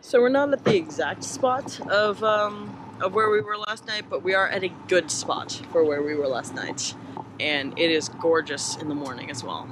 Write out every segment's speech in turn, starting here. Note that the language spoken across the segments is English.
So we're not at the exact spot of where we were last night, but we are at a good spot for where we were last night. And it is gorgeous in the morning as well.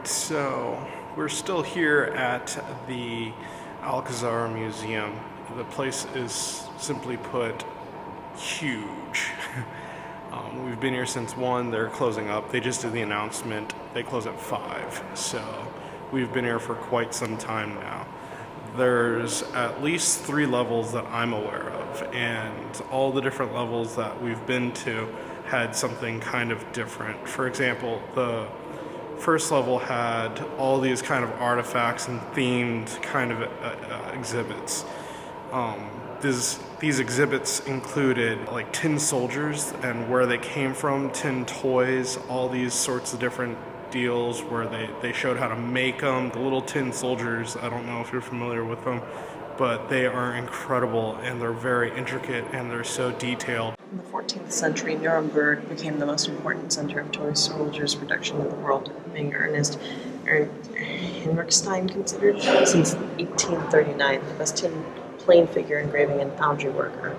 So we're still here at the Alcazar Museum. The place is, simply put, huge. We've been here since 1, they're closing up. They just did the announcement, they close at 5. So we've been here for quite some time now. There's at least 3 levels that I'm aware of, and all the different levels that we've been to had something kind of different. For example, the first level had all these kind of artifacts and themed kind of exhibits. These exhibits included like tin soldiers and where they came from, tin toys, all these sorts of different deals where they showed how to make them. The little tin soldiers, I don't know if you're familiar with them, but they are incredible and they're very intricate and they're so detailed. In the 14th century, Nuremberg became the most important center of toy soldiers production in the world, being Ernest Hinrichstein considered, since 1839, the best tin plain figure engraving and foundry worker.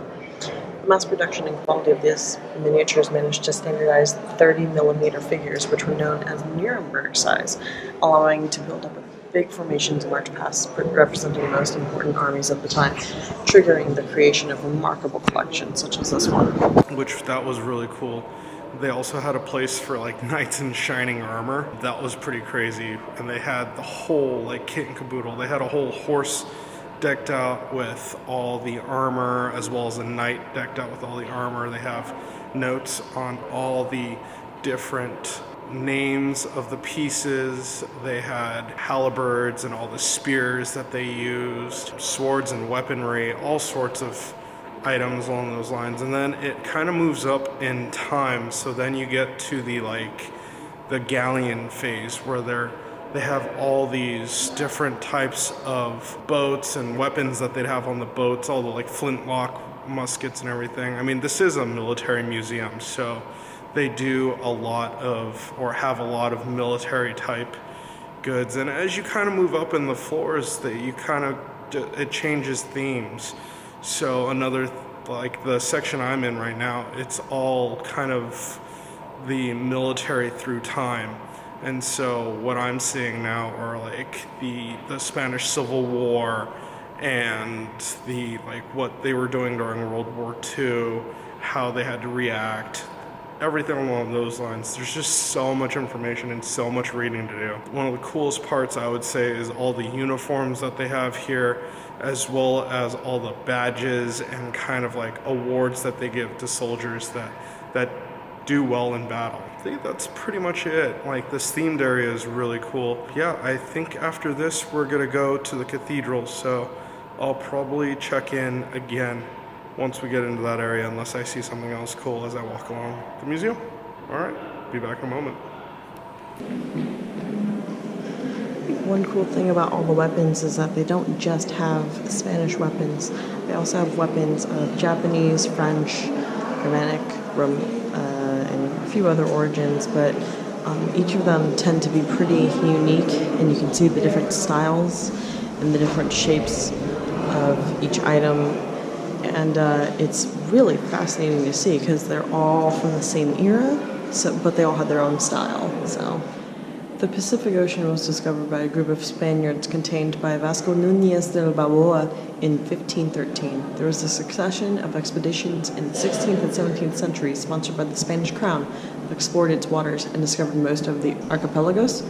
The mass production and quality of these miniatures managed to standardize 30mm figures, which were known as Nuremberg size, allowing to build up big formations and march past representing the most important armies of the time, triggering the creation of remarkable collections such as this one. That was really cool. They also had a place for like knights in shining armor. That was pretty crazy. And they had the whole like kit and caboodle. They had a whole horse decked out with all the armor, as well as a knight decked out with all the armor. They have notes on all the different names of the pieces. They had halberds and all the spears that they used, swords and weaponry, all sorts of items along those lines. And then it kind of moves up in time, so then you get to the galleon phase where they have all these different types of boats and weapons that they'd have on the boats, all the like flintlock muskets and everything. I mean, this is a military museum, so they do a lot of, or have a lot of military type goods. And as you kind of move up in the floors, it changes themes. So like the section I'm in right now, it's all kind of the military through time. And so what I'm seeing now are like the Spanish Civil War and what they were doing during World War II, how they had to react, everything along those lines. There's just so much information and so much reading to do. One of the coolest parts, I would say, is all the uniforms that they have here, as well as all the badges and kind of like awards that they give to soldiers that do well in battle. I think that's pretty much it. Like, this themed area is really cool. Yeah, I think after this we're gonna go to the cathedral, so I'll probably check in again once we get into that area, unless I see something else cool as I walk along the museum. All right, be back in a moment. One cool thing about all the weapons is that they don't just have Spanish weapons. They also have weapons of Japanese, French, Germanic, and a few other origins, but each of them tend to be pretty unique, and you can see the different styles and the different shapes of each item. And it's really fascinating to see because they're all from the same era, but they all had their own style. So, the Pacific Ocean was discovered by a group of Spaniards contained by Vasco Núñez del Balboa in 1513. There was a succession of expeditions in the 16th and 17th centuries sponsored by the Spanish crown that explored its waters and discovered most of the archipelagos.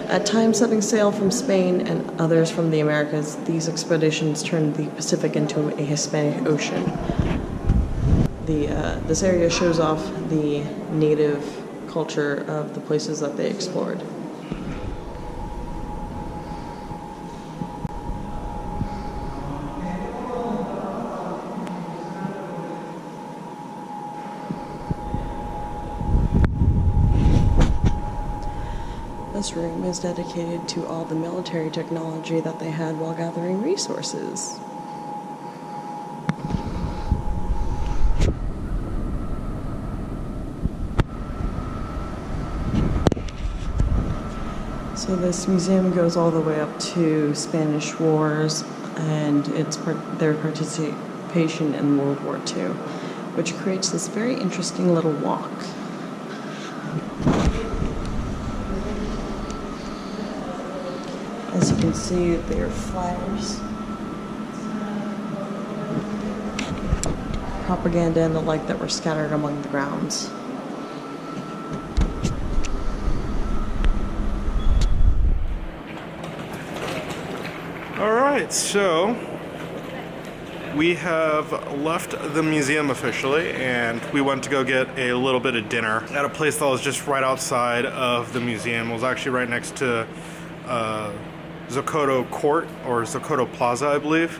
At times setting sail from Spain and others from the Americas, these expeditions turned the Pacific into a Hispanic Ocean. This area shows off the native culture of the places that they explored. This room is dedicated to all the military technology that they had while gathering resources. So this museum goes all the way up to Spanish Wars and their participation in World War II, which creates this very interesting little walk. As you can see, there are flyers, propaganda and the like that were scattered among the grounds. Alright, so we have left the museum officially, and we went to go get a little bit of dinner at a place that was just right outside of the museum. It was actually right next to Zocoto Court, or Zocoto Plaza, I believe.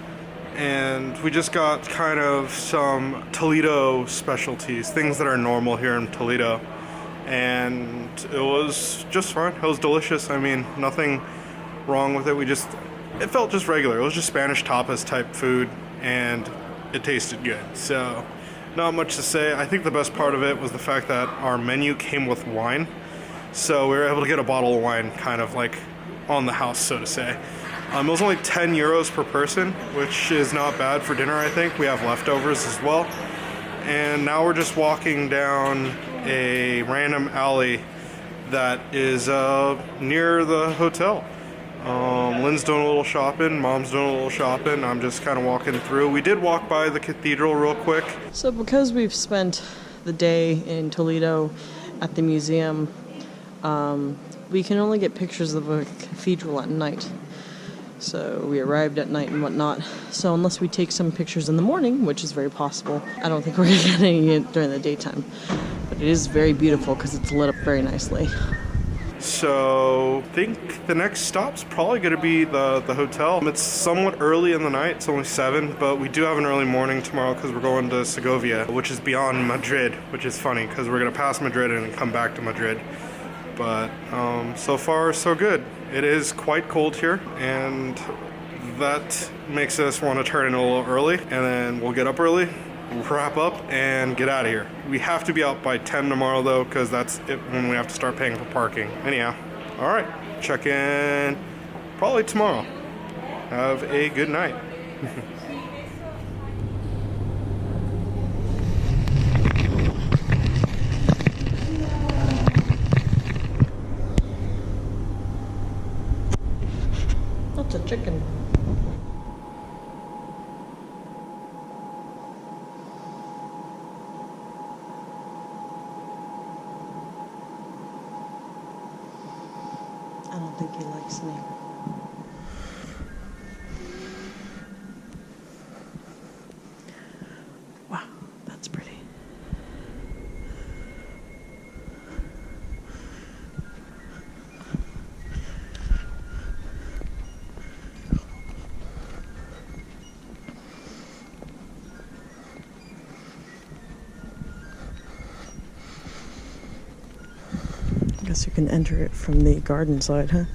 And we just got kind of some Toledo specialties, things that are normal here in Toledo. And it was just fine. It was delicious. I mean, nothing wrong with it. It felt just regular. It was just Spanish tapas type food, and it tasted good. So, not much to say. I think the best part of it was the fact that our menu came with wine. So we were able to get a bottle of wine kind of like on the house, so to say. It was only 10 euros per person, which is not bad for dinner, I think. We have leftovers as well. And now we're just walking down a random alley that is near the hotel. Lynn's doing a little shopping, Mom's doing a little shopping. I'm just kind of walking through. We did walk by the cathedral real quick. So because we've spent the day in Toledo at the museum, we can only get pictures of a cathedral at night. So we arrived at night and whatnot. So unless we take some pictures in the morning, which is very possible, I don't think we're going to get any during the daytime. But it is very beautiful because it's lit up very nicely. So I think the next stop's probably going to be the hotel. It's somewhat early in the night. It's only 7, but we do have an early morning tomorrow because we're going to Segovia, which is beyond Madrid, which is funny because we're going to pass Madrid and come back to Madrid. But so far, so good. It is quite cold here, and that makes us want to turn in a little early, and then we'll get up early, wrap up, and get out of here. We have to be out by 10 tomorrow, though, because that's it when we have to start paying for parking. Anyhow, all right, check in probably tomorrow. Have a good night. That's a chicken. I don't think he likes me. Wow, that's pretty. I guess you can enter it from the garden side, huh?